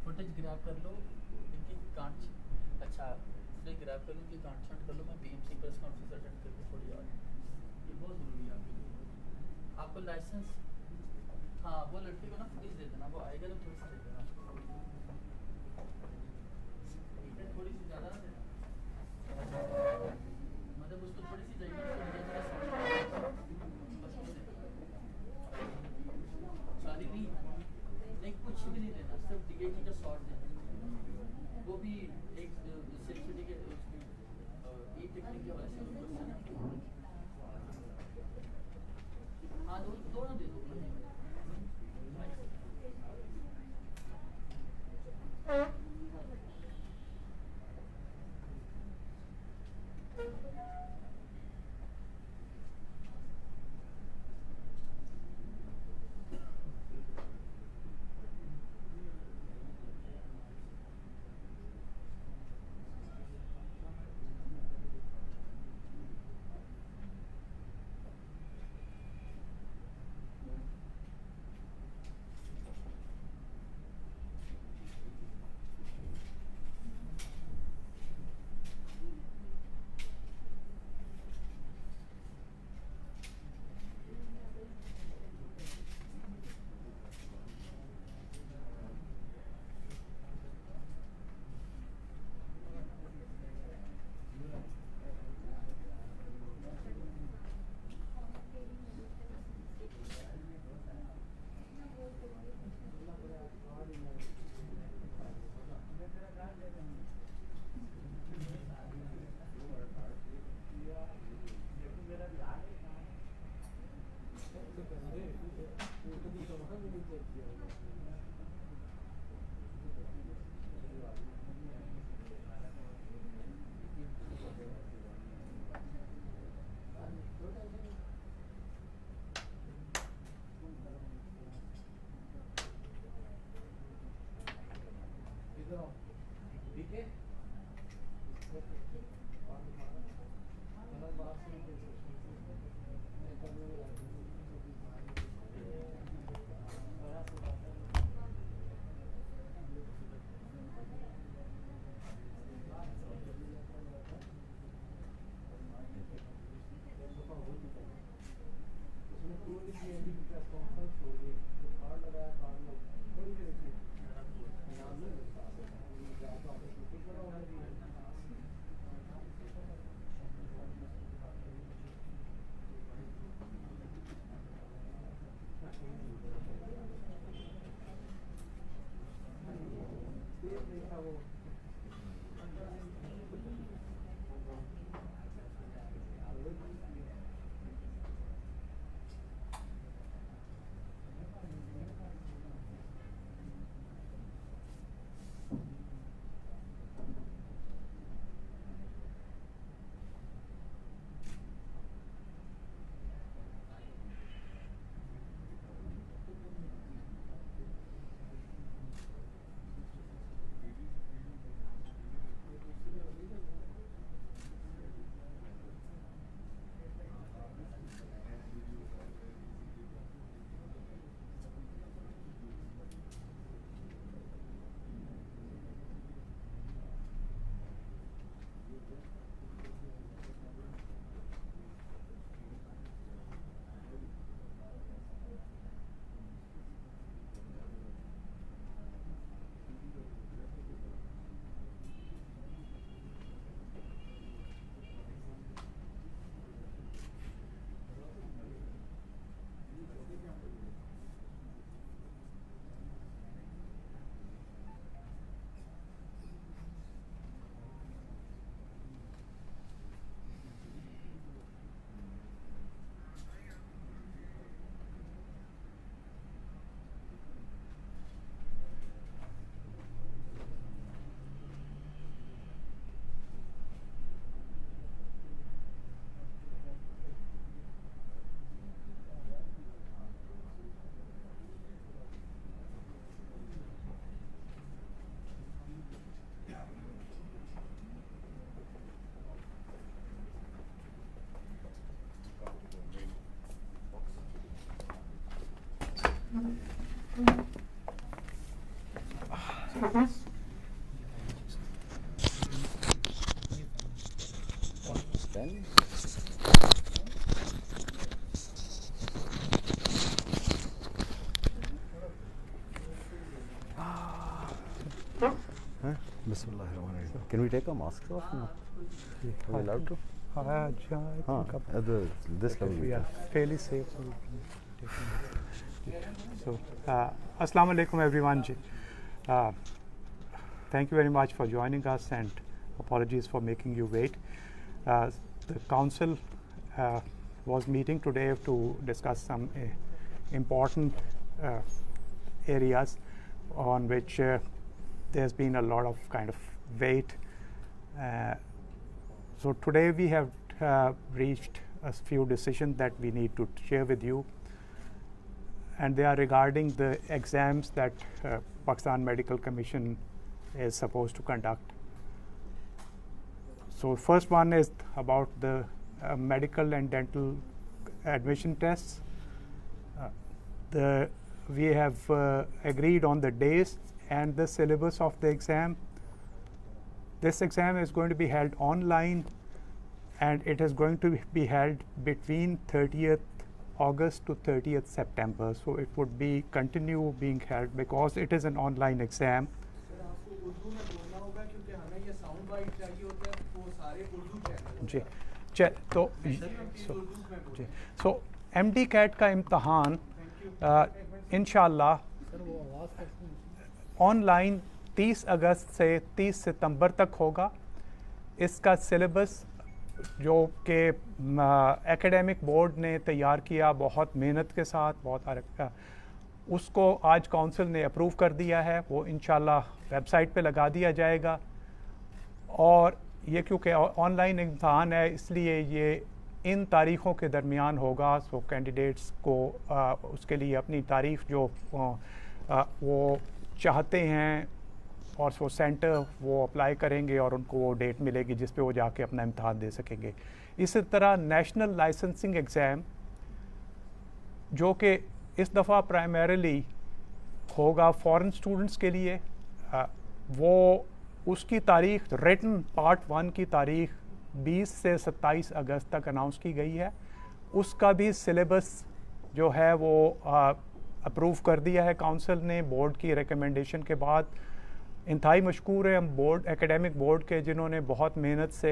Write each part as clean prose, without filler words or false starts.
Footage grab कर लो इनकी गांठ, अच्छा इसलिए ग्रैब कर लो कि गांठ छांट कर लो। मैं बीएमसी प्रेस कॉन्फ्रेंस अटेंड करके थोड़ी और ये बहुत ज़रूरी है आपके लिए। आपको लाइसेंस, हाँ वो लड़के को ना फुटेज दे देना, वो आएगा तो थोड़ी सी दे देना, थोड़ी सी ज़्यादा ना देना, मतलब उसको थोड़ी सी चाहिए सारी भी Can we take our masks off now? Are we allowed to? This level. We are fairly safe. So, Assalamu alaikum everyone. Thank you very much for joining us, and apologies for making you wait. The council was meeting today to discuss some important areas on which there's been a lot of kind of weight. So today we have reached a few decisions that we need to share with you, and they are regarding the exams that Pakistan Medical Commission is supposed to conduct. So first one is about the medical and dental admission tests. We have agreed on the days and the syllabus of the exam. This exam is going to be held online, and it is going to be held between 30th August to 30th September. So it would be continue being held because it is an online exam. So MD CAT का इम्तहान इंशाल्लाह online 30 अगस्त से 30 सितंबर तक होगा. इसका syllabus जो कि academic board ने तैयार किया बहुत मेहनत के साथ, उसको आज काउंसिल ने अप्रूव कर दिया है. वो इंशाल्लाह वेबसाइट पे लगा दिया जाएगा. और ये क्योंकि ऑनलाइन इम्तहान है इसलिए ये इन तारीख़ों के दरमियान होगा. सो कैंडिडेट्स को उसके लिए अपनी तारीख़ जो वो चाहते हैं और वो सेंटर वो अप्लाई करेंगे और उनको वो डेट मिलेगी जिस पे वो जाके अपना इम्तहान दे सकेंगे. इसी तरह नेशनल लाइसेंसिंग एग्ज़ाम जो कि इस दफ़ा प्राइमरीली होगा फॉरेन स्टूडेंट्स के लिए, वो उसकी तारीख़ रिटन पार्ट 1 की तारीख़ 20 से 27 अगस्त तक अनाउंस की गई है. उसका भी सिलेबस जो है वो अप्रूव कर दिया है काउंसिल ने बोर्ड की रिकमेंडेशन के बाद. इंतहाई मशकूर है हम बोर्ड एकेडमिक बोर्ड के जिन्होंने बहुत मेहनत से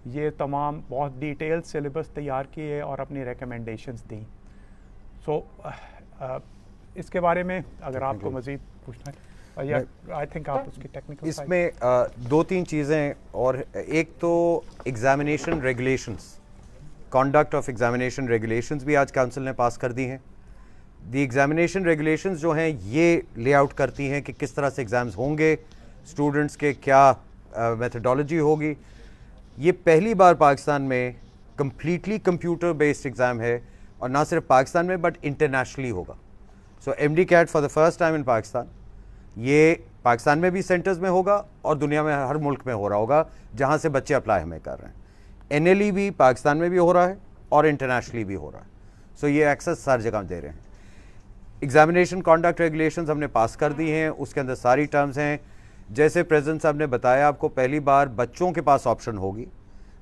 ये तमाम बहुत डिटेल सिलेबस तैयार किए और अपनी रिकमेंडेशंस दी. सो इसके बारे में अगर आपको मज़ीद पूछना है या आई थिंक आप उसकी टेक्निकल इसमें 2-3 चीज़ें. और एक तो examination regulations, conduct of examination regulations भी आज काउंसिल ने पास कर दी हैं. दी एग्जामिनेशन रेगुलेशंस जो हैं ये लेआउट करती हैं कि किस तरह से एग्ज़ाम्स होंगे, स्टूडेंट्स के क्या मेथडोलॉजी होगी. ये पहली बार पाकिस्तान में कम्प्लीटली कंप्यूटर बेस्ड एग्ज़ाम है, और ना सिर्फ पाकिस्तान में बट इंटरनेशनली होगा. सो MD CAT for the first time in Pakistan, ये पाकिस्तान में भी सेंटर्स में होगा और दुनिया में हर मुल्क में हो रहा होगा जहाँ से बच्चे अप्लाई हमें कर रहे हैं. NLE भी पाकिस्तान में भी हो रहा है और इंटरनेशनली भी हो रहा है. सो ये एक्सेस हर जगह दे रहे हैं. एग्जामिनेशन कॉन्डक्ट रेगुलेशंस हमने पास कर दी हैं, उसके अंदर सारी टर्म्स हैं. जैसे प्रेसिडेंट साहब ने बताया आपको, पहली बार बच्चों के पास ऑप्शन होगी,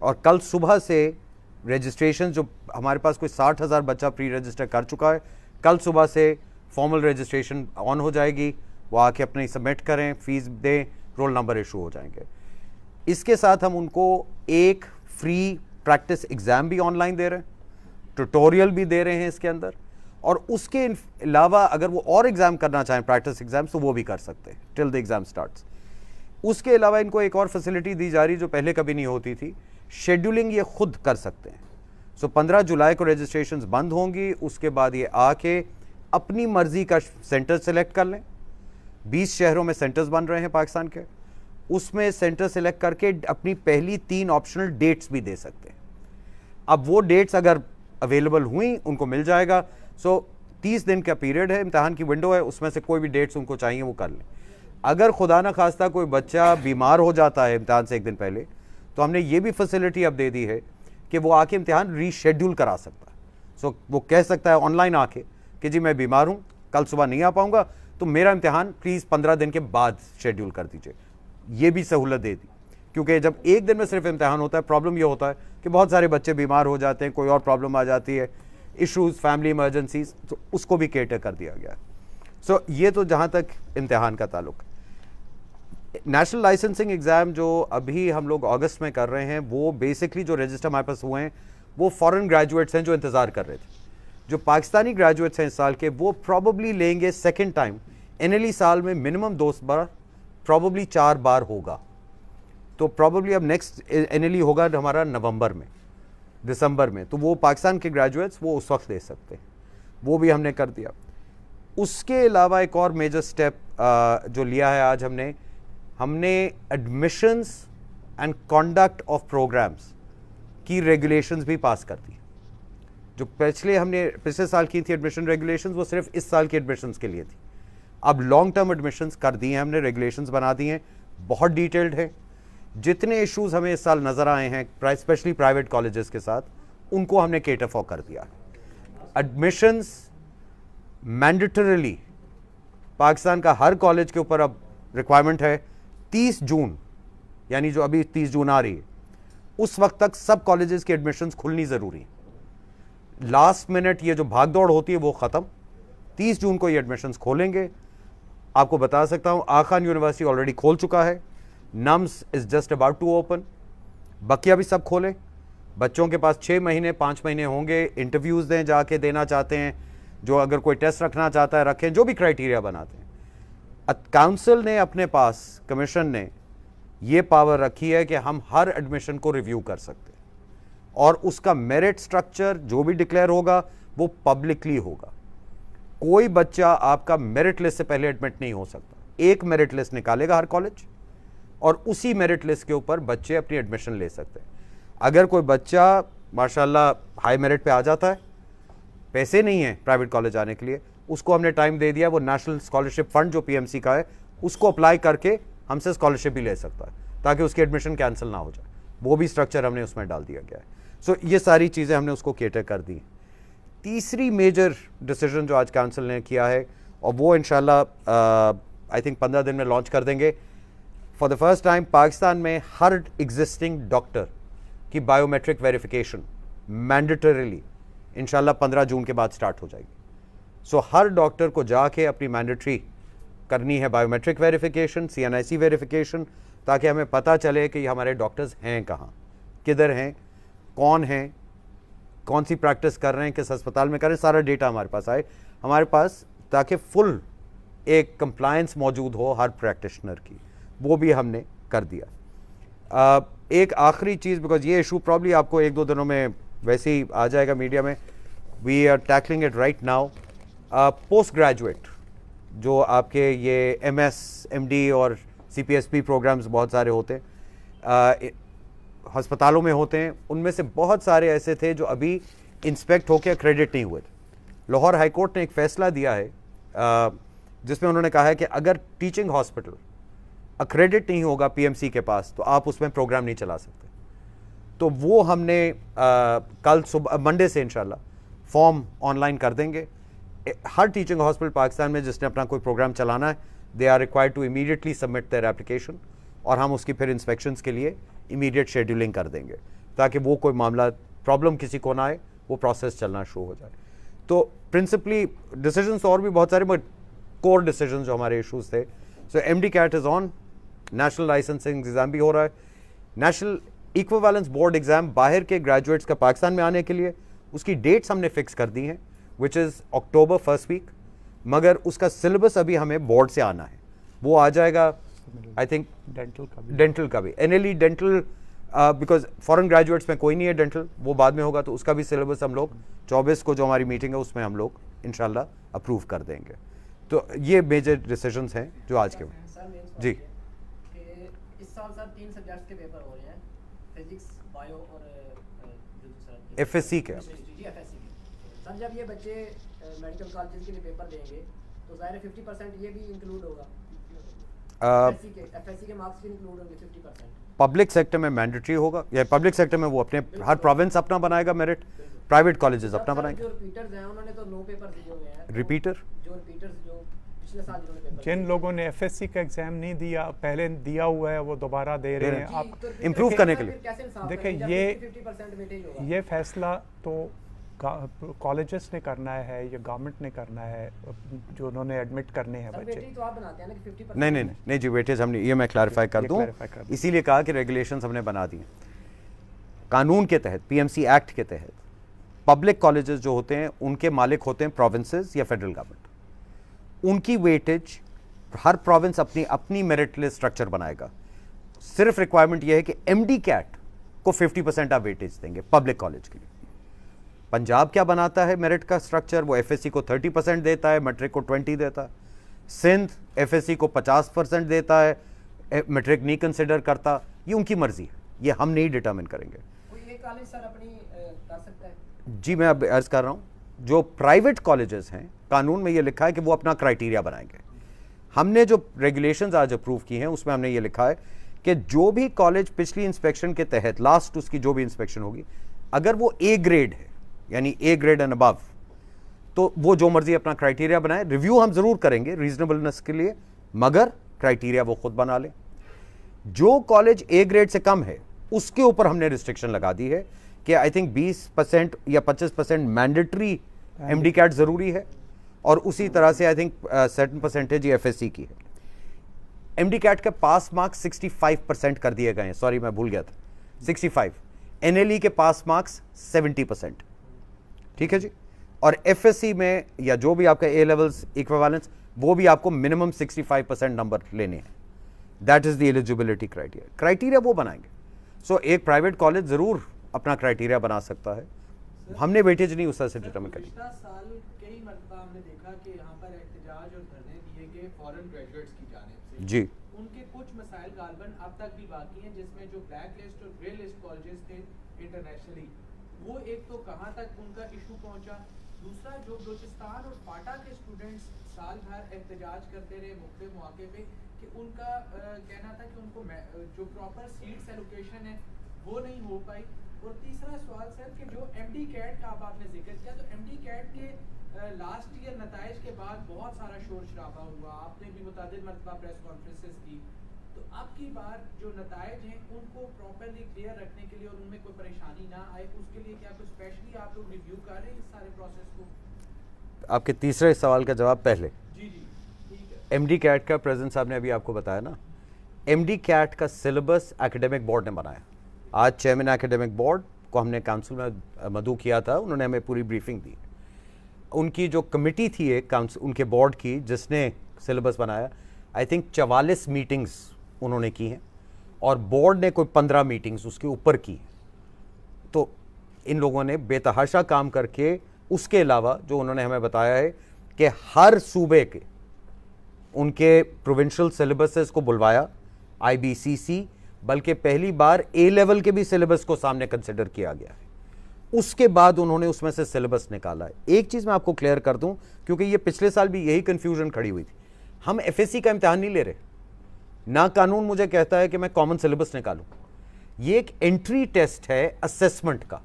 और कल सुबह से रजिस्ट्रेशन जो हमारे पास कोई 60,000 बच्चा प्री रजिस्टर कर चुका है, कल सुबह से फॉर्मल रजिस्ट्रेशन ऑन हो जाएगी. वो आके अपने सबमिट करें, फ़ीस दें, रोल नंबर इशू हो जाएंगे. इसके साथ हम उनको एक फ्री प्रैक्टिस एग्ज़ाम भी ऑनलाइन दे रहे हैं, ट्यूटोरियल भी दे रहे हैं इसके अंदर, और उसके अलावा अगर वो और एग्ज़ाम करना चाहें प्रैक्टिस एग्ज़ाम तो वो भी कर सकते हैं टिल द एग्ज़ाम स्टार्ट्स. उसके अलावा इनको एक और फैसिलिटी दी जा रही जो पहले कभी नहीं होती थी, शेड्यूलिंग ये खुद कर सकते हैं. सो 15 जुलाई को रजिस्ट्रेशंस बंद होंगी, उसके बाद ये आके अपनी मर्ज़ी का सेंटर सेलेक्ट कर लें. 20 शहरों में सेंटर्स बन रहे हैं पाकिस्तान के, उसमें सेंटर सेलेक्ट करके अपनी पहली 3 ऑप्शनल डेट्स भी दे सकते हैं. अब वो डेट्स अगर अवेलेबल हुई उनको मिल जाएगा. सो 30 दिन का पीरियड है, इम्तहान की विंडो है, उसमें से कोई भी डेट्स उनको चाहिए वो कर लें. अगर खुदा न खास्ता कोई बच्चा बीमार हो जाता है इम्तहान से एक दिन पहले, तो हमने ये भी फैसिलिटी अब दे दी है कि वो आके इम्तहान रीशेड्यूल करा सकता है. सो वो कह सकता है ऑनलाइन आके कि जी मैं बीमार हूँ, कल सुबह नहीं आ पाऊंगा तो मेरा इम्तिहान प्लीज़ 15 दिन के बाद शेड्यूल कर दीजिए। ये भी सहूलत दे दी, क्योंकि जब एक दिन में सिर्फ इम्तिहान होता है, प्रॉब्लम ये होता है कि बहुत सारे बच्चे बीमार हो जाते हैं, कोई और प्रॉब्लम आ जाती है, इश्यूज़, फैमिली इमरजेंसीज, तो उसको भी केटर कर दिया गया है। सो ये तो जहाँ तक इम्तिहान का ताल्लुक है। नेशनल लाइसेंसिंग एग्ज़ाम जो अभी हम लोग अगस्त में कर रहे हैं, वो बेसिकली जो रजिस्टर हमारे पास हुए हैं वो फॉरेन ग्रेजुएट्स हैं जो इंतज़ार कर रहे थे। जो पाकिस्तानी ग्रेजुएट्स हैं इस साल के, वो प्रॉबली लेंगे सेकेंड टाइम। NLE साल में मिनिमम 2 बार, प्रॉबली 4 बार होगा। तो प्रॉबली अब नेक्स्ट NLE होगा हमारा नवंबर में, दिसंबर में, तो वो पाकिस्तान के ग्रेजुएट्स वो उस वक्त ले सकते हैं, वो भी हमने कर दिया। उसके अलावा एक और मेजर स्टेप जो लिया है आज हमने admissions and conduct of programs की रेगुलेशंस भी पास कर दी। जो पिछले साल की थी एडमिशन रेगुलेशंस, वो सिर्फ इस साल की एडमिशंस के लिए थी। अब लॉन्ग टर्म एडमिशंस कर दी हैं हमने, रेगुलेशंस बना दी हैं, बहुत डिटेल्ड है। जितने इश्यूज हमें इस साल नज़र आए हैं स्पेशली प्राइवेट कॉलेजेस के साथ, उनको हमने केटर फॉर कर दिया। एडमिशंस मैंडेटरीली पाकिस्तान का हर कॉलेज के ऊपर अब रिक्वायरमेंट है 30 जून, यानी जो अभी 30 जून आ रही है, उस वक्त तक सब कॉलेजेस की एडमिशंस खुलनी ज़रूरी है। लास्ट मिनट ये जो भागदौड़ होती है वो ख़त्म। 30 जून को ये एडमिशंस खोलेंगे। आपको बता सकता हूँ आखान यूनिवर्सिटी ऑलरेडी खोल चुका है, NUMS is just about to open, बकिया भी सब खोले। बच्चों के पास 6 महीने 5 महीने होंगे, इंटरव्यूज़ दें, जाके देना चाहते हैं, जो अगर कोई टेस्ट रखना चाहता है रखें, जो भी क्राइटेरिया बनाते हैं। काउंसिल ने अपने पास, कमीशन ने ये पावर रखी है कि हम हर एडमिशन को रिव्यू कर सकते हैं, और उसका मेरिट स्ट्रक्चर जो भी डिक्लेयर होगा वो पब्लिकली होगा। कोई बच्चा आपका मेरिट लिस्ट से पहले एडमिट नहीं हो सकता। एक मेरिट लिस्ट निकालेगा हर कॉलेज, और उसी मेरिट लिस्ट के ऊपर बच्चे अपनी एडमिशन ले सकते हैं। अगर कोई बच्चा माशाल्लाह हाई मेरिट पे आ जाता है, पैसे नहीं है प्राइवेट कॉलेज आने के लिए, उसको हमने टाइम दे दिया, वो नेशनल स्कॉलरशिप फंड जो PMC का है उसको अप्लाई करके हमसे स्कॉलरशिप भी ले सकता है, ताकि उसकी एडमिशन कैंसिल ना हो जाए। वो भी स्ट्रक्चर हमने उसमें डाल दिया गया है। सो ये सारी चीज़ें हमने उसको केटर कर दी। तीसरी मेजर डिसीजन जो आज काउंसिल ने किया है, और वो इंशाल्लाह आई थिंक 15 दिन में लॉन्च कर देंगे, for the first time Pakistan में हर एग्जिस्टिंग डॉक्टर की बायोमेट्रिक वेरिफिकेशन मैंडेटरीली इंशाल्लाह 15 जून के बाद स्टार्ट हो जाएगी। सो हर डॉक्टर को जाके अपनी मैंडेटरी करनी है बायोमेट्रिक वेरिफिकेशन, CNIC वेरिफिकेशन, ताकि हमें पता चले कि हमारे डॉक्टर्स हैं कहाँ, किधर हैं, कौन हैं, कौन सी प्रैक्टिस कर रहे हैं, किस अस्पताल में कर रहे हैं, सारा डेटा हमारे पास आए हमारे पास, ताकि फुल एक कंप्लायंस मौजूद हो हर प्रैक्टिशनर की। वो भी हमने कर दिया। एक आखिरी चीज़, बिकॉज ये इशू प्रॉब्ली आपको 1-2 दिनों में वैसे ही आ जाएगा मीडिया में, we are tackling it right now. Post graduate जो आपके ये MS, MD और CPSP प्रोग्राम्स बहुत सारे होते हैं, अस्पतालों में होते हैं, उनमें से बहुत सारे ऐसे थे जो अभी इंस्पेक्ट होकर क्रेडिट नहीं हुए थे। लाहौर हाई कोर्ट ने एक फ़ैसला दिया है जिसमें उन्होंने कहा है कि अगर टीचिंग हॉस्पिटल अक्रेडिट नहीं होगा PMC के पास, तो आप उसमें प्रोग्राम नहीं चला सकते। तो वो हमने कल सुबह मंडे से इंशाल्लाह फॉर्म ऑनलाइन कर देंगे। हर टीचिंग हॉस्पिटल पाकिस्तान में जिसने अपना कोई प्रोग्राम चलाना है, they are required to immediately submit their application, और हम उसकी फिर इंस्पेक्शंस के लिए इमीडिएट शेड्यूलिंग कर देंगे, ताकि वो कोई मामला प्रॉब्लम किसी को ना आए, वो प्रोसेस चलना शुरू हो जाए। तो प्रिंसिपली डिसीजंस और भी बहुत सारे, बट कोर डिसीजन जो हमारे इशूज़ थे। सो MD CAT is on, national licensing exam भी हो रहा है, नेशनल इक्विवेलेंस बोर्ड एग्ज़ाम बाहर के ग्रेजुएट्स का पाकिस्तान में आने के लिए उसकी डेट्स हमने फिक्स कर दी हैं, which is October first week, मगर उसका सिलेबस अभी हमें बोर्ड से आना है, वो आ जाएगा आई थिंक डेंटल का भी NLE dental, because foreign graduates में कोई नहीं है डेंटल, वो बाद में होगा, तो उसका भी सिलेबस हम लोग 24 को जो हमारी मीटिंग है उसमें हम लोग इंशाल्लाह अप्रूव कर देंगे। तो ये मेजर डिसीजंस हैं जो आज के जी। इस साल सर 3 सब्जेक्ट के पेपर हो रहे हैं, फिजिक्स, बायो और जो दूसरा FSC के। जी FSC के। सर जब ये बच्चे मेडिकल कॉलेज के लिए पेपर देंगे तो ज़ाहिर 50% ये भी इंक्लूड होगा, FSC के मार्क्स भी इंक्लूड होंगे 50%। पब्लिक सेक्टर में मैंडेटरी होगा, या पब्लिक सेक्टर में वो अपने हर प्रोविंस अपना बनाएगा मेरिट, प्राइवेट कॉलेजेस अपना सर, बनाएंगे। जो रिपीटर्स हैं उन्होंने तो 9 पेपर दिए हुए हैं। रिपीटर जो रिपीटर्स जो पिछले साल जिन्होंने पेपर जिन लोगों ने एफएससी का एग्जाम नहीं दिया, पहले दिया हुआ है, वो दोबारा दे रहे हैं। आप improve करने के लिए। देखिए, ये फैसला तो कॉलेजेस ने करना है या गवर्नमेंट ने करना है, जो उन्होंने एडमिट करने हैं बच्चे। तो आप बनाते हैं ना कि 50%। नहीं जी, वेटेज हमने, ये मैं क्लैरिफाई कर ये दूं, clarify कर दूं। इसीलिए कहा कि रेगुलेशंस हमने बना दिए। कानून के तहत, पीएमसी एक्ट के तहत पब्लिक कॉलेजेस जो होते हैं उनके मालिक होते हैं प्रोविंसेस या फेडरल गवर्नमेंट। उनकी वेटेज हर प्रोविंस अपनी अपनी मेरिट लिस्ट स्ट्रक्चर बनाएगा। सिर्फ रिक्वायरमेंट यह है कि एमडी कैट को 50% आप वेटेज देंगे पब्लिक कॉलेज के लिए। पंजाब क्या बनाता है मेरिट का स्ट्रक्चर, वो एफएससी को 30% देता है, मैट्रिक को 20 देता है। सिंध एफएससी को 50% देता है, मैट्रिक नहीं कंसिडर करता। ये उनकी मर्जी है, ये हम नहीं डिटर्मिन करेंगे। कोई एक कॉलेज सर अपनी कर सकता है? जी मैं अब अर्ज कर रहा हूं, जो प्राइवेट कॉलेजेस हैं कानून में ये लिखा है कि वो अपना क्राइटेरिया बनाएंगे। हमने जो रेगुलेशंस आज अप्रूव की हैं उसमें हमने ये लिखा है कि जो भी कॉलेज पिछली इंस्पेक्शन के तहत लास्ट उसकी जो भी इंस्पेक्शन होगी, अगर वो ए ग्रेड है यानी ए ग्रेड एंड अबव, तो वो जो मर्जी अपना क्राइटेरिया बनाए। रिव्यू हम जरूर करेंगे रीजनेबलनेस के लिए, मगर क्राइटेरिया वो खुद बना ले। जो कॉलेज ए ग्रेड से कम है उसके ऊपर हमने रिस्ट्रिक्शन लगा दी है कि आई थिंक 20% या 25% मैंडेटरी एमडी कैट जरूरी है, और उसी तरह से I think certain percentage FSc की है। एमडी कैट का पास मार्क्स 65% कर दिए गए हैं, सॉरी मैं भूल गया था, 65। एनएलई के पास मार्क्स 70%, ठीक है जी। और एफएससी में या जो भी आपका ए लेवल्स इक्विवेलेंस, वो भी आपको मिनिमम 65% नंबर लेने हैं। That is the eligibility criteria वो बनाएंगे। सो एक प्राइवेट कॉलेज जरूर अपना क्राइटेरिया बना सकता है, हमने वेटेज नहीं उस तरह से डिटरमिन करी। पिछला साल कई मरतबा हमने देखा कि यहाँ पर एहतजाज और धरने दिए गए फॉरेन ग्रेजुएट्स की जानिब से। जी, उनके कुछ मसाइल गालबन अब तक भी बाकी हैं, जिसमें जो ब्लैक लिस्ट और ग्रे लिस्ट कॉलेजेस थे इंटरनेशनली, वो एक तो कहाँ तक उनका इशू पहुँचा, दूसरा जो बलूचिस्तान और फाटा के स्टूडेंट्स साल भर एहतजाज करते रहे मुख्तलिफ मौके पे कि उनका कहना था कि उनको जो प्रॉपर सीट्स एलोकेशन है वो नहीं हो पाई। और तीसरा सवाल सर कि जो एमडी कैट का आपने जिक्र किया, तो एमडी कैट के लास्ट ईयर नताइज के बाद बहुत सारा शोर शराबा हुआ, आपने भी मुतादिद मरतबा प्रेस कॉन्फ्रेंसेस की, तो अब की बार जो नताइज हैं उनको प्रॉपरली क्लियर रखने के लिए और उनमें कोई परेशानी ना आए, उसके लिए क्या कुछ स्पेशली आप लोग रिव्यू कर रहे हैं इस सारे प्रोसेस को? आपके तीसरे सवाल का जवाब पहले। जी जी ठीक है। एमडी कैट का प्रेजेंट साहब ने अभी आपको बताया ना, एमडी कैट का सिलेबस एकेडमिक बोर्ड ने बनाया। आज चेयरमैन एकेडमिक बोर्ड को हमने काउंसिल में मधु किया था, उन्होंने हमें पूरी ब्रीफिंग दी। उनकी जो कमेटी थी एक काउंसिल उनके बोर्ड की जिसने सिलेबस बनाया, आई थिंक 44 मीटिंग्स उन्होंने की हैं, और बोर्ड ने कोई 15 मीटिंग्स उसके ऊपर की। तो इन लोगों ने बेतहाशा काम करके, उसके अलावा जो उन्होंने हमें बताया है कि हर सूबे के उनके प्रोविंशियल सिलेबसेस को बुलवाया, आईबीसीसी, बल्कि पहली बार ए लेवल के भी सिलेबस को सामने कंसिडर किया गया है। उसके बाद उन्होंने उसमें से सिलेबस निकाला है। एक चीज़ मैं आपको क्लियर कर दूं, क्योंकि ये पिछले साल भी यही कंफ्यूजन खड़ी हुई थी, हम एफएससी का इम्तिहान नहीं ले रहे, ना कानून मुझे कहता है कि मैं कॉमन सिलेबस निकालूं। ये एक एंट्री टेस्ट है असेसमेंट का।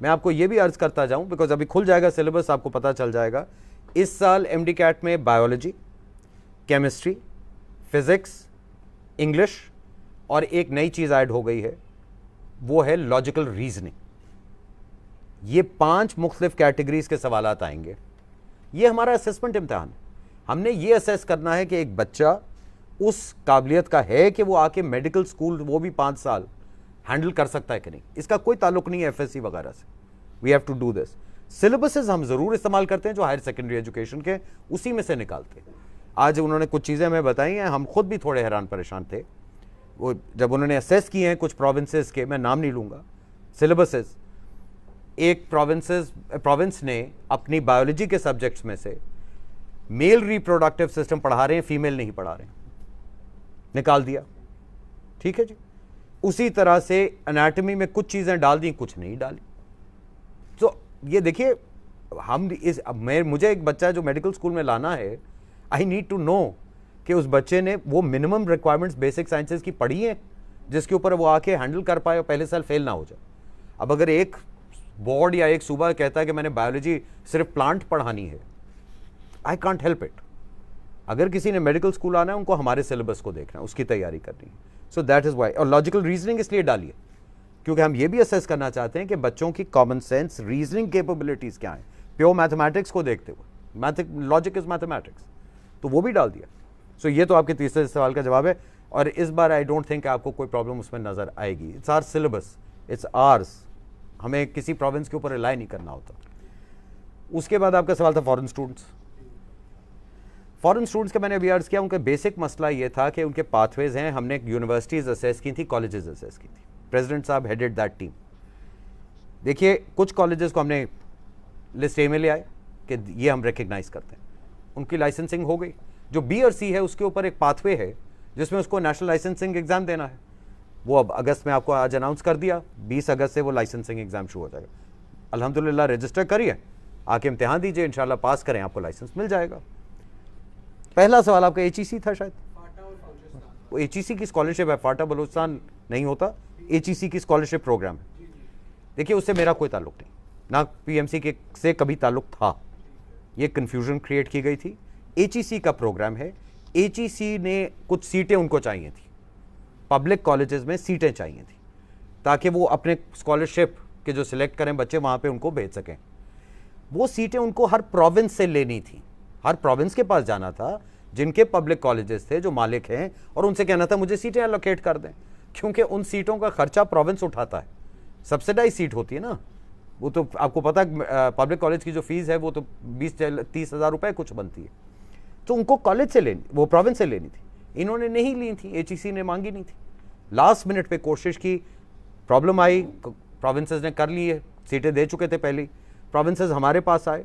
मैं आपको ये भी अर्ज करता जाऊं, बिकॉज अभी खुल जाएगा सिलेबस, आपको पता चल जाएगा। इस साल एमडी कैट में बायोलॉजी, केमिस्ट्री, फिजिक्स, इंग्लिश और एक नई चीज़ ऐड हो गई है, वो है लॉजिकल रीजनिंग। ये 5 मुख्तलिफ कैटेगरीज के सवालात आएंगे। ये हमारा असेसमेंट इम्तिहान। हमने ये असेस करना है कि एक बच्चा उस काबिलियत का है कि वो आके मेडिकल स्कूल, वो भी 5 साल, हैंडल कर सकता है कि नहीं। इसका कोई ताल्लुक नहीं है एफएससी वगैरह से। We have to do this. Syllabuses हम ज़रूर इस्तेमाल करते हैं जो हायर सेकेंडरी एजुकेशन के, उसी में से निकालते हैं। आज उन्होंने कुछ चीज़ें हमें बताई हैं, हम खुद भी थोड़े हैरान परेशान थे वो जब उन्होंने असेस किए हैं कुछ प्रोविंसेस के, मैं नाम नहीं लूँगा, सिलेबसेस। एक प्रोविंस ने अपनी बायोलॉजी के सब्जेक्ट्स में से मेल रिप्रोडक्टिव सिस्टम पढ़ा रहे हैं, फीमेल नहीं पढ़ा रहे हैं, निकाल दिया। ठीक है जी। उसी तरह से एनाटॉमी में कुछ चीज़ें डाल दी, कुछ नहीं डाली। तो ये देखिए, हम इस मुझे एक बच्चा जो मेडिकल स्कूल में लाना है, आई नीड टू नो कि उस बच्चे ने वो मिनिमम रिक्वायरमेंट्स बेसिक साइंसेज की पढ़ी है जिसके ऊपर वो आके हैंडल कर पाए और पहले साल फेल ना हो जाए। अब अगर एक बोर्ड या एक सूबा कहता है कि मैंने बायोलॉजी सिर्फ प्लांट पढ़ानी है, आई कांट हेल्प इट। अगर किसी ने मेडिकल स्कूल आना है, उनको हमारे सिलेबस को देखना है, उसकी तैयारी करनी है। So that is why. और लॉजिकल रीजनिंग इसलिए डालिए क्योंकि हम ये भी असेस करना चाहते हैं कि बच्चों की कॉमन सेंस रीजनिंग कैपेबिलिटीज़ क्या हैं, प्योर मैथमेटिक्स को देखते हुए। लॉजिक इज़ मैथमेटिक्स, तो वो भी डाल दिया। सो ये तो आपके तीसरे सवाल का जवाब है। और इस बार आई डोंट थिंक आपको कोई प्रॉब्लम उसमें नज़र आएगी। It's our syllabus, it's ours, हमें किसी प्रोविंस के ऊपर रिलाई नहीं करना होता। उसके बाद आपका सवाल था फॉरेन स्टूडेंट्स। फॉरेन स्टूडेंट्स का मैंने अभी अर्ज किया, उनका बेसिक मसला ये था कि उनके पाथवेज हैं। हमने यूनिवर्सिटीज़ असेस की थी, कॉलेजेस असेस की थी, प्रेसिडेंट साहब हेडेड दैट टीम। देखिए कुछ कॉलेजेस को हमने लिस्ट ए में ले आए कि ये हम रिकग्नाइज करते हैं, उनकी लाइसेंसिंग हो गई। जो बी और सी है उसके ऊपर एक पाथवे है जिसमें उसको नेशनल लाइसेंसिंग एग्जाम देना है, वो अब अगस्त में आपको आज अनाउंस कर दिया, 20 अगस्त से वो लाइसेंसिंग एग्जाम शुरू हो जाएगा। अल्हम्दुलिल्लाह रजिस्टर करिए, आके इम्तिहान दीजिए, इंशाल्लाह पास करें, आपको लाइसेंस मिल जाएगा। पहला सवाल आपका एचईसी था शायद, फाटा और बलूचिस्तान। वो एचईसी की स्कॉलरशिप है, फाटा बलूचिस्तान नहीं होता, एचईसी की स्कॉलरशिप प्रोग्राम है। देखिए उससे मेरा कोई ताल्लुक नहीं, ना पीएमसी के से कभी ताल्लुक था, ये कन्फ्यूजन क्रिएट की गई थी। एचईसी का प्रोग्राम है, एचईसी ने कुछ सीटें उनको चाहिए थी, पब्लिक कॉलेजेस में सीटें चाहिए थी ताकि वो अपने स्कॉलरशिप के जो सिलेक्ट करें बच्चे वहाँ पे उनको भेज सकें। वो सीटें उनको हर प्रोविंस से लेनी थी, हर प्रोविंस के पास जाना था जिनके पब्लिक कॉलेजेस थे, जो मालिक हैं, और उनसे कहना था मुझे सीटें एलोकेट कर दें, क्योंकि उन सीटों का खर्चा प्रोविंस उठाता है। सब्सिडाइज सीट होती है ना, वो तो आपको पता है पब्लिक कॉलेज की जो फीस है वो तो 20-30 हज़ार रुपये कुछ बनती है, तो उनको कॉलेज से लेनी, वो प्रोविंस से लेनी थी। इन्होंने नहीं ली थी, एचईसी ने मांगी नहीं थी। लास्ट मिनट पे कोशिश की, प्रॉब्लम आई, प्रोविंसेस ने कर ली है, सीटें दे चुके थे पहले, प्रोविंसेस हमारे पास आए,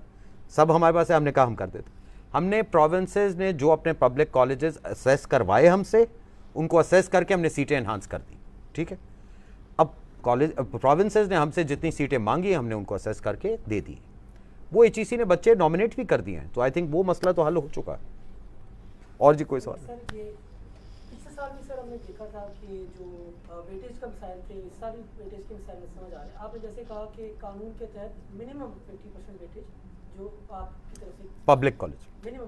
सब हमारे पास है, हमने कहा हम कर देते। हमने प्रोविंसेस ने जो अपने पब्लिक कॉलेजेस असेस करवाए हमसे, उनको असेस करके हमने सीटें इन्हांस कर दी, ठीक है। अब कॉलेज प्रोविंसेस ने हमसे जितनी सीटें मांगी हमने उनको असेस करके दे दी। वो एचईसी ने बच्चे नॉमिनेट भी कर दिए हैं, तो आई थिंक वो मसला तो हल हो चुका है। और जी कोई सवाल? सर ये पिछले साल भी सर हमने देखा था कि जो वेटेज का मिसाइल थे, इस साल भी वेटेज के मिसाइल में समझ आ रहे हैं। आपने जैसे कहा कि कानून के तहत मिनिमम 50% वेटेज जो आपकी तरफ से public college, minimum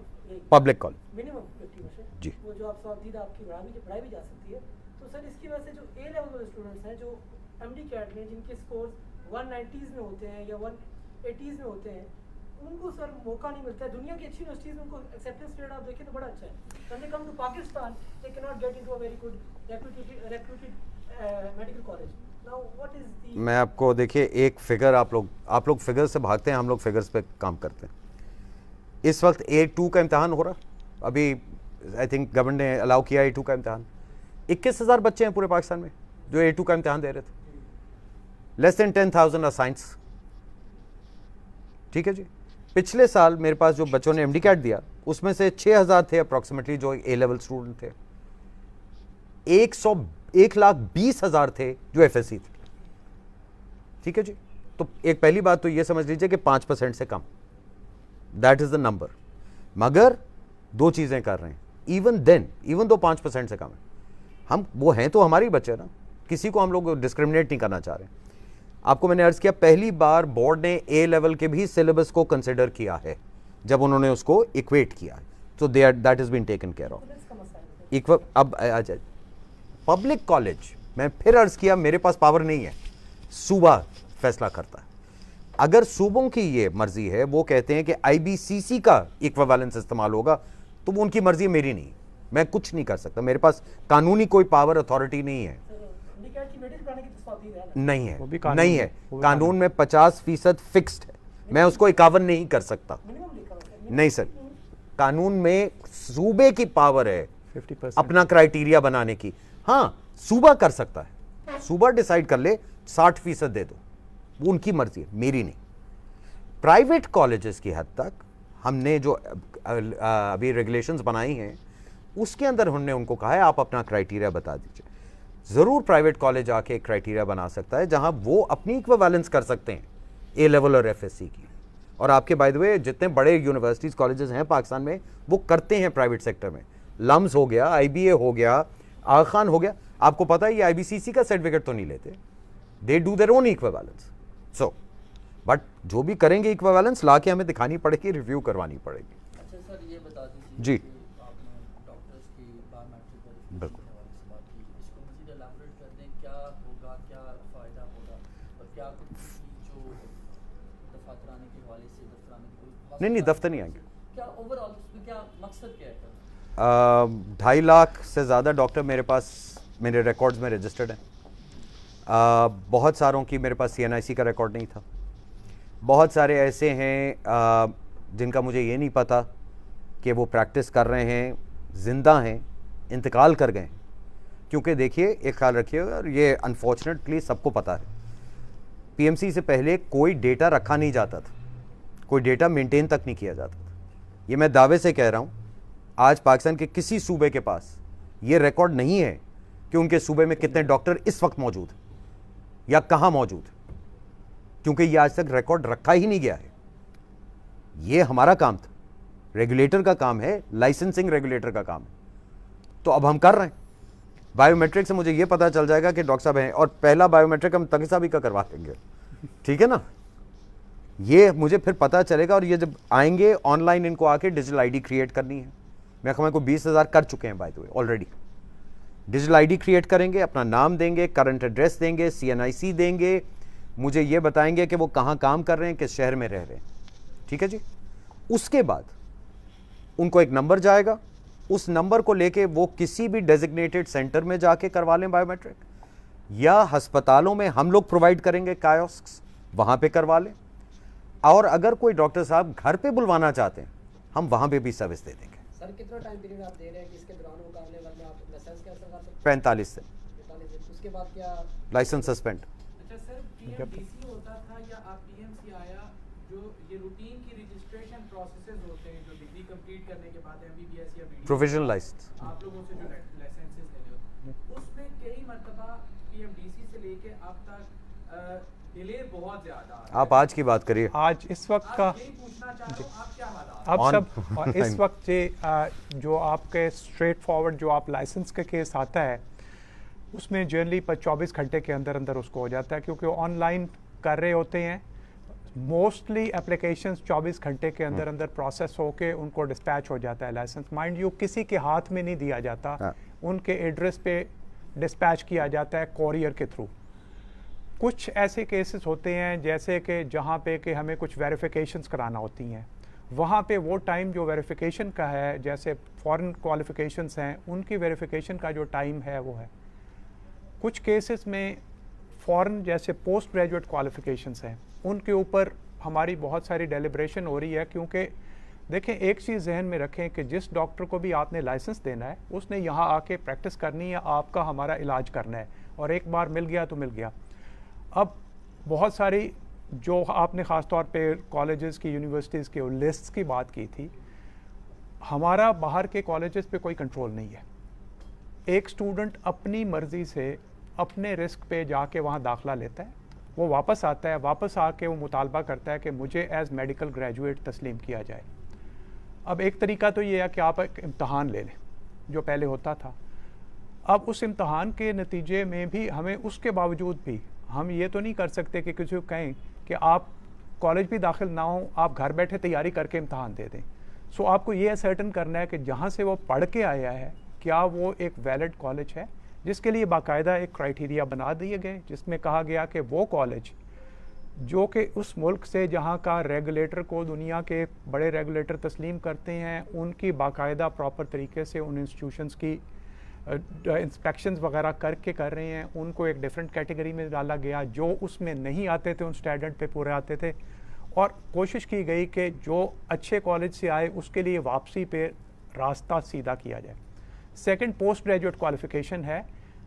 public college minimum 50% जी, वो जो आप सवादीद आपकी बढ़ाई भी जा सकती है। तो सर इसकी वजह से जो ए लेवल वाले स्टूडेंट्स हैं, जो एमडी कैट में जिनके स्कोर्स 190s में होते हैं या 180s में होते हैं, उनको सर मौका नहीं मिलता है। दुनिया की अच्छी यूनिवर्सिटीज में उनको एक्सेप्टेंस रेट आप देखें तो बड़ा अच्छा है। When they come to Pakistan, they cannot get into a very good reputed medical college. Now, what is the? मैं आपको देखिए एक फिगर, आप लोग फिगर से भागते हैं, हम लोग फिगर्स पे काम करते हैं। इस वक्त A2 का इम्तहान हो रहा, अभी आई थिंक गवर्नमेंट ने अलाउ किया A2 का इम्तहान। 21,000 बच्चे हैं पूरे पाकिस्तान में जो A2 का इम्तहान दे रहे थे, लेस देन 10,000 साइंस, ठीक है जी। पिछले साल मेरे पास जो बच्चों ने एमडी कैट दिया उसमें से 6,000 थे अप्रॉक्सीमेटली जो ए लेवल स्टूडेंट थे, 1,20,000 थे जो एफएससी थे, ठीक है जी। तो एक पहली बात तो ये समझ लीजिए कि 5% से कम, दैट इज द नंबर। मगर दो चीजें कर रहे हैं, इवन दो 5% से कम है, हम वो हैं तो हमारे ही बच्चे ना, किसी को हम लोग डिस्क्रिमिनेट नहीं करना चाह रहे। आपको मैंने अर्ज किया पहली बार बोर्ड ने ए लेवल के भी सिलेबस को कंसिडर किया है जब उन्होंने उसको इक्वेट किया, तो that is been taken care of. अब आ जाए पब्लिक कॉलेज, मैं फिर अर्ज किया मेरे पास पावर नहीं है, सूबा फैसला करता है। अगर सूबों की ये मर्जी है, वो कहते हैं कि आईबीसीसी का इक्विवेलेंस इस्तेमाल होगा, तो वो उनकी मर्जी है, मेरी नहीं, मैं कुछ नहीं कर सकता, मेरे पास कानूनी कोई पावर अथॉरिटी नहीं है। नहीं है, नहीं है, कानून में 50% फिक्स्ड है, मैं उसको 51 नहीं कर सकता। नहीं सर, कानून में सूबे की पावर है 50% अपना क्राइटेरिया बनाने की। हाँ, सूबा कर सकता है, सूबा डिसाइड कर ले 60% दे दो, वो उनकी मर्जी है, मेरी नहीं। प्राइवेट कॉलेजेस की हद तक हमने जो अभी रेगुलेशंस बनाई हैं उसके अंदर हमने उनको कहा है आप अपना क्राइटेरिया बता दीजिए। ज़रूर प्राइवेट कॉलेज आके एक क्राइटेरिया बना सकता है जहां वो अपनी इक्विवेलेंस कर सकते हैं ए लेवल और एफएससी की। और आपके बाय द वे जितने बड़े यूनिवर्सिटीज़ कॉलेजेस हैं पाकिस्तान में वो करते हैं प्राइवेट सेक्टर में, लम्स हो गया, आईबीए हो गया, आगा खान हो गया। आपको पता है ये आईबीसीसी का सर्टिफिकेट तो नहीं लेते, they do their own equivalence. So but जो भी करेंगे इक्विवेलेंस ला के हमें दिखानी पड़ेगी, रिव्यू करवानी पड़ेगी। अच्छा सर, ये बता दीजिए जी। कि आपने डॉक्टर्स की बायोमेट्रिक बिल्कुल। वेरिफिकेशन के हवाले से बात की, इसको मज़ीद एलाबोरेट कर दें, क्या होगा, क्या फ़ायदा होगा, और क्या कुछ जो दफातर आने के हवाले से, दफ्तर आने की कोई नहीं, दफ्तर नहीं आएंगे। क्या ओवरऑल उसमें क्या मकसद क्या है? 2.5 लाख से ज़्यादा डॉक्टर मेरे पास मेरे रिकॉर्ड्स में रजिस्टर्ड हैं। बहुत सारों की मेरे पास CNIC का रिकॉर्ड नहीं था। बहुत सारे ऐसे हैं जिनका मुझे ये नहीं पता कि वो प्रैक्टिस कर रहे हैं, ज़िंदा हैं, इंतकाल कर गए। क्योंकि देखिए, एक ख्याल रखिए, और ये अनफॉर्चुनेटली सबको पता है, PMC से पहले कोई डेटा रखा नहीं जाता था, कोई डेटा मेंटेन तक नहीं किया जाता था। ये मैं दावे से कह रहा हूँ, आज पाकिस्तान के किसी सूबे के पास ये रिकॉर्ड नहीं है कि उनके सूबे में कितने डॉक्टर इस वक्त मौजूद हैं या कहाँ मौजूद हैं, क्योंकि ये आज तक रिकॉर्ड रखा ही नहीं गया है। ये हमारा काम था, रेगुलेटर का काम है, लाइसेंसिंग रेगुलेटर का काम है। तो अब हम कर रहे हैं। बायोमेट्रिक से मुझे ये पता चल जाएगा कि डॉक्टर साहब हैं, और पहला बायोमेट्रिक हम तंग साहब का करवा देंगे, ठीक है ना। ये मुझे फिर पता चलेगा, और ये जब आएंगे ऑनलाइन, इनको आके डिजिटल आईडी क्रिएट करनी है। मैं कहूँ को 20,000 कर चुके हैं bye the way already. Digital ID create करेंगे, अपना नाम देंगे, करंट एड्रेस देंगे, CNIC देंगे, मुझे ये बताएंगे कि वो कहाँ काम कर रहे हैं, किस शहर में रह रहे हैं, ठीक है जी। उसके बाद उनको एक नंबर जाएगा, उस नंबर को लेके वो किसी भी डेजिग्नेटेड सेंटर में जाके करवा लें बायोमेट्रिक, या अस्पतालों में हम लोग प्रोवाइड करेंगे कायोस्क्स, वहाँ पे करवा लें। और अगर कोई डॉक्टर साहब घर पे बुलवाना चाहते हैं, हम वहाँ पे भी सर्विस दे देंगे। सर कितना टाइम पीरियड आप दे रहे हैं कि इसके दौरान मुकाबले में आप लाइसेंस कैसे कर सकते हैं? 45 दिन 45 दिन, उसके बाद क्या? License suspend. अच्छा सर, PMDC होता था या आप PMC आया, जो ये रूटीन की रजिस्ट्रेशन प्रोसेसेस होते हैं, जो डिग्री कंप्लीट करने के बाद MBBS या BD प्रोविजनल लाइसेंस, आप लोगों से जो लाइसेंसेस लेने होते हैं, उसमें कई मरतबा PMDC से लेके अब तक डिले बहुत ज्यादा आ रहा है। आप आज की बात करिए। आज इस वक्त का आप यही पूछना चाह रहा हूँ, आप क्या हालात? अब On- सब और इस वक्त जो आपके स्ट्रेट फॉरवर्ड जो आप लाइसेंस का केस आता है, उसमें जनरली 24 घंटे के अंदर अंदर उसको हो जाता है, क्योंकि ऑनलाइन कर रहे होते हैं। मोस्टली एप्लीकेशंस 24 घंटे के अंदर अंदर प्रोसेस होके उनको डिस्पैच हो जाता है लाइसेंस। माइंड यू, किसी के हाथ में नहीं दिया जाता, हाँ। उनके एड्रेस पे डिस्पैच किया जाता है कोरियर के थ्रू। कुछ ऐसे केसेस होते हैं जैसे कि जहाँ पे कि हमें कुछ वेरिफिकेशंस कराना होती हैं, वहाँ पे वो टाइम जो वेरिफिकेशन का है, जैसे फॉरेन क्वालिफिकेशंस हैं, उनकी वेरिफिकेशन का जो टाइम है वो है। कुछ केसेस में फॉरेन जैसे पोस्ट ग्रेजुएट क्वालिफिकेशंस हैं, उनके ऊपर हमारी बहुत सारी डेलिब्रेशन हो रही है, क्योंकि देखें, एक चीज़ जहन में रखें कि जिस डॉक्टर को भी आपने लाइसेंस देना है, उसने यहाँ आके प्रैक्टिस करनी है, आपका हमारा इलाज करना है, और एक बार मिल गया तो मिल गया। अब बहुत सारी जो आपने ख़ास तौर पे कॉलेजेस की, यूनिवर्सिटीज़ की लिस्ट्स की बात की थी, हमारा बाहर के कॉलेजेस पे कोई कंट्रोल नहीं है। एक स्टूडेंट अपनी मर्ज़ी से अपने रिस्क पे जाके वहाँ दाखिला लेता है, वो वापस आता है, वापस आके वो मुतालबा करता है कि मुझे एज़ मेडिकल ग्रेजुएट तस्लीम किया जाए। अब एक तरीका तो ये है कि आप एक इम्तहान ले लें, जो पहले होता था। अब उस इम्तहान के नतीजे में भी हमें, उसके बावजूद भी हम ये तो नहीं कर सकते कि किसी को कहें कि आप कॉलेज भी दाखिल ना हो, आप घर बैठे तैयारी करके इम्तहान दे दें। सो आपको ये असर्टन करना है कि जहाँ से वो पढ़ के आया है, क्या वो एक वैलिड कॉलेज है, जिसके लिए बाकायदा एक क्राइटेरिया बना दिए गए, जिसमें कहा गया कि वो कॉलेज जो कि उस मुल्क से जहाँ का रेगुलेटर को दुनिया के बड़े रेगुलेटर तस्लीम करते हैं, उनकी बाकायदा प्रॉपर तरीके से उन इंस्टीट्यूशंस की इंस्पेक्शंस वगैरह करके कर रहे हैं, उनको एक डिफरेंट कैटेगरी में डाला गया। जो उसमें नहीं आते थे, उन स्टैंडर्ड पे पूरे आते थे, और कोशिश की गई कि जो अच्छे कॉलेज से आए उसके लिए वापसी पे रास्ता सीधा किया जाए। सेकंड, पोस्ट ग्रेजुएट क्वालिफिकेशन है,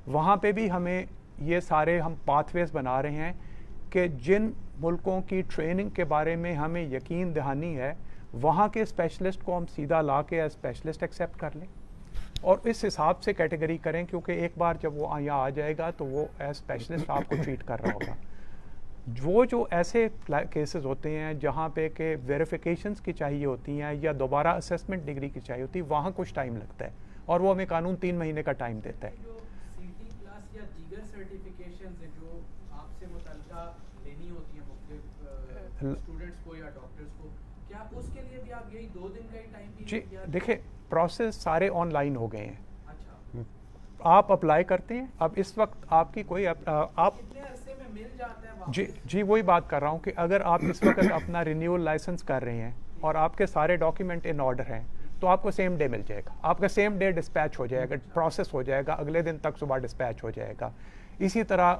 वहाँ पे भी हमें ये सारे हम पाथवेज बना रहे हैं कि जिन मुल्कों की ट्रेनिंग के बारे में हमें यकीन दहानी है, वहाँ के स्पेशलिस्ट को हम सीधा ला के एज स्पेशलिस्ट एक्सेप्ट कर लें और इस हिसाब से कैटेगरी करें, क्योंकि एक बार जब वो यहाँ आ जाएगा तो वो एज स्पेशलिस्ट आपको ट्रीट कर रहा होगा। जो ऐसे केसेस होते हैं जहाँ पे के वेरिफिकेशंस की चाहिए होती हैं या दोबारा असेसमेंट डिग्री की चाहिए होती है, वहाँ कुछ टाइम लगता है, और वो हमें कानून 3 महीने का टाइम देता है। जो सीटी क्लास या दीगर सर्टिफिकेशंस हैं जो आपसे मुतल्लिका लेनी होती हैं मुख्तलिफ स्टूडेंट्स को या डॉक्टर्स को, क्या उसके लिए भी आप यही 2 दिन का ही टाइम जी पीरियड? देखिए, प्रोसेस सारे ऑनलाइन हो गए हैं। अच्छा, आप अप्लाई करते हैं, अब इस वक्त आपकी कोई आप कितने अरसे में मिल जाता है वापस? जी वही बात कर रहा हूँ कि अगर आप इस वक्त अपना रिन्यूअल लाइसेंस कर रहे हैं और आपके सारे डॉक्यूमेंट इन ऑर्डर हैं, तो आपको सेम डे मिल जाएगा, आपका सेम डे डिस्पैच हो जाएगा, प्रोसेस हो जाएगा, अगले दिन तक सुबह डिस्पैच हो जाएगा। इसी तरह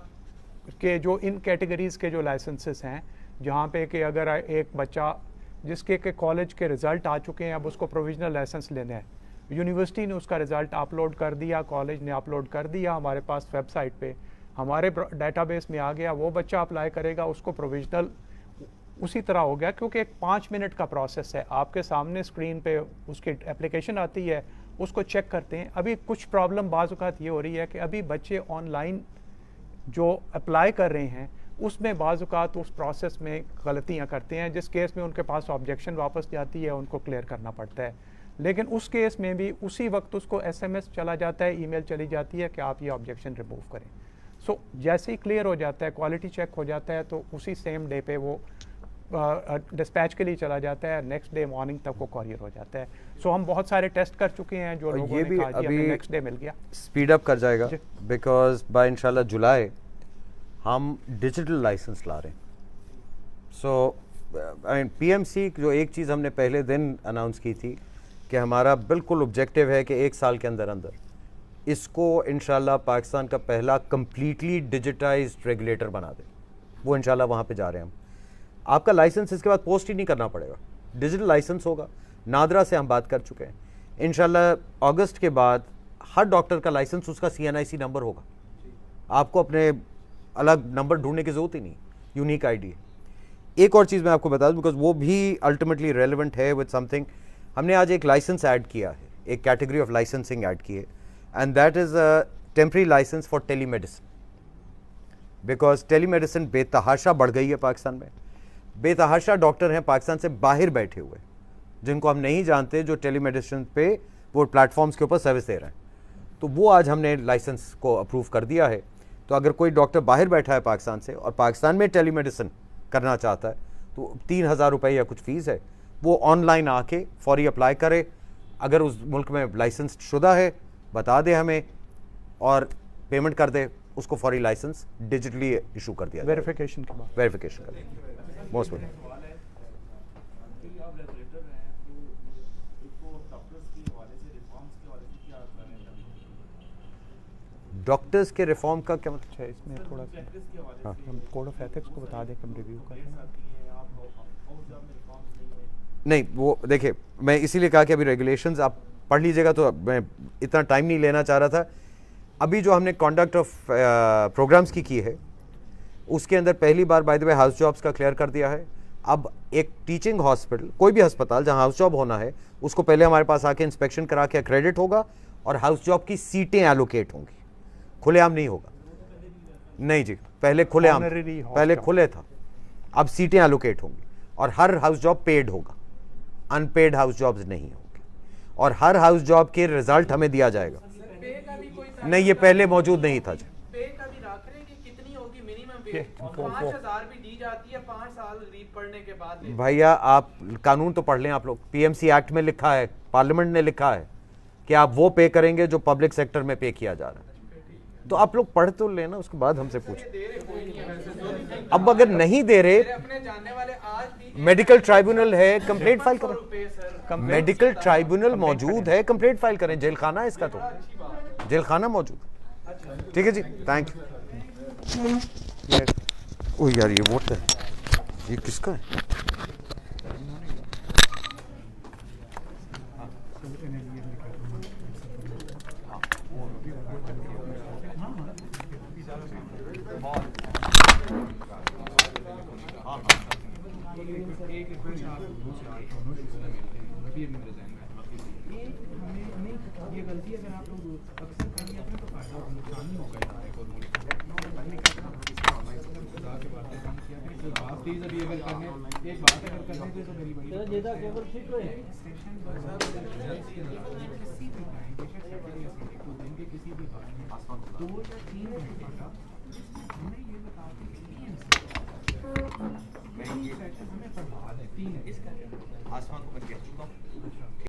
के जो इन कैटेगरीज़ के जो लाइसेंसेस हैं, जहाँ पे कि अगर एक बच्चा जिसके के कॉलेज के रिज़ल्ट आ चुके हैं, अब उसको प्रोविजनल लाइसेंस लेना है, यूनिवर्सिटी ने उसका रिज़ल्ट अपलोड कर दिया, कॉलेज ने अपलोड कर दिया हमारे पास वेबसाइट पे, हमारे डेटाबेस में आ गया, वो बच्चा अप्लाई करेगा, उसको प्रोविजनल उसी तरह हो गया, क्योंकि एक 5 मिनट का प्रोसेस है। आपके सामने स्क्रीन पे उसकी एप्लीकेशन आती है, उसको चेक करते हैं। अभी कुछ प्रॉब्लम बाज़ औक़ात ये हो रही है कि अभी बच्चे ऑनलाइन जो अप्लाई कर रहे हैं उसमें बाज़ औक़ात उस प्रोसेस में गलतियां करते हैं, जिस केस में उनके पास ऑब्जेक्शन वापस जाती है, उनको क्लियर करना पड़ता है। लेकिन उस केस में भी उसी वक्त उसको SMS चला जाता है, ईमेल चली जाती है कि आप ये ऑब्जेक्शन रिमूव करें। सो जैसे ही क्लियर हो जाता है, क्वालिटी चेक हो जाता है, तो उसी सेम डे पे वो डिस्पैच के लिए चला जाता है, नेक्स्ट डे मॉर्निंग तक वो कॉरियर हो जाता है। सो हम बहुत सारे टेस्ट कर चुके हैं, जो लोगों ये ने भी कहा जी अभी हमें नेक्स्ट डे मिल गया। स्पीड अप कर जाएगा, बिकॉज बाय इंशाल्लाह जुलाई हम डिजिटल लाइसेंस ला रहे हैं। सो आई मीन PMC जो एक चीज़ हमने पहले दिन अनाउंस की थी कि हमारा बिल्कुल ऑब्जेक्टिव है कि 1 साल के अंदर अंदर इसको इंशाल्लाह पाकिस्तान का पहला कंप्लीटली डिजिटाइज्ड रेगुलेटर बना दे। वो इंशाल्लाह वहाँ पे जा रहे हैं हम। आपका लाइसेंस इसके बाद पोस्ट ही नहीं करना पड़ेगा, डिजिटल लाइसेंस होगा। नादरा से हम बात कर चुके हैं, इंशाल्लाह अगस्त के बाद हर डॉक्टर का लाइसेंस उसका CNIC नंबर होगा। आपको अपने अलग नंबर ढूंढने की ज़रूरत ही नहीं, यूनिक ID है। एक और चीज़ मैं आपको बता दूं, बिकॉज वो भी अल्टीमेटली रेलिवेंट है विद समथिंग। हमने आज एक लाइसेंस ऐड किया है, एक कैटेगरी ऑफ लाइसेंसिंग ऐड की है, and that is a temporary license for telemedicine. Because telemedicine बेतहाशा बढ़ गई है पाकिस्तान में। बेतहाशा डॉक्टर हैं पाकिस्तान से बाहर बैठे हुए, जिनको हम नहीं जानते, जो टेलीमेडिसिन पे वो प्लेटफॉर्म्स के ऊपर सर्विस दे रहे हैं। तो वो आज हमने लाइसेंस को अप्रूव कर दिया है। तो अगर कोई डॉक्टर बाहर बैठा है पाकिस्तान से और पाकिस्तान में टेलीमेडिसिन करना चाहता है, तो 3000 रुपये या कुछ फ़ीस है, वो ऑनलाइन आके फौरी अप्लाई करे। अगर उस मुल्क में लाइसेंस शुदा है बता दे हमें और पेमेंट कर दे, उसको फौरी लाइसेंस डिजिटली इशू कर दिया, वेरिफिकेशन के बाद वेरिफिकेशन कर दिया। Most welcome. डॉक्टर्स के रिफॉर्म का क्या मतलब? अच्छा, इसमें थोड़ा सा हम कोड ऑफ एथिक्स को बता दें कि हम रिव्यू कर रहे हैं। नहीं, वो देखिए, मैं इसीलिए कहा कि अभी रेगुलेशंस आप पढ़ लीजिएगा, तो मैं इतना टाइम नहीं लेना चाह रहा था। अभी जो हमने कॉन्डक्ट ऑफ प्रोग्राम्स की है, उसके अंदर पहली बार by the way house jobs का क्लियर कर दिया है। अब एक टीचिंग हॉस्पिटल, कोई भी अस्पताल जहां हाउस जॉब होना है, उसको पहले हमारे पास आके इंस्पेक्शन करा के क्रेडिट होगा और हाउस जॉब की सीटें एलोकेट होंगी। खुलेआम नहीं होगा, नहीं जी, पहले खुलेआम, पहले खुले था, अब सीटें एलोकेट होंगी और हर हाउस जॉब पेड होगा, अनपेड हाउस जॉब्स नहीं होंगे। और हर हाउस जॉब के रिजल्ट हमें दिया जाएगा। नहीं, ये पहले मौजूद नहीं था जी। पे का भी रख रहे हैं कि कितनी होगी मिनिमम पे? 5000 भी दी जाती है 5 साल रीड पढ़ने के बाद। भैया आप कानून तो पढ़ लें आप लोग। PMC एक्ट में लिखा है, पार्लियामेंट ने लिखा है कि आप वो पे करेंगे जो पब्लिक सेक्टर में पे किया जा रहा है। तो आप लोग पढ़ तो लेना, उसके बाद हमसे पूछें। अब अगर नहीं दे रहे, अपने जानने वाले आज भी मेडिकल ट्राइब्यूनल है, कंप्लेंट फाइल करें। मेडिकल ट्राइब्यूनल मौजूद है, कंप्लेंट फाइल करें। जेल खाना है इसका, तो जेल खाना मौजूद है। ठीक है जी, थैंक यू। ओ यार, ये वोट है, ये किसका है? ये गलती अगर आप लोग अक्सर करेंगे अपने तो फायदा और नुकसान नहीं होगा। एक बात अगर करने तो मेरी बड़ी किसी भी बात में 2 या 3 घंटे का हमें ये बता दें इसका क्या? आसमान को मैं कह चुका हूँ।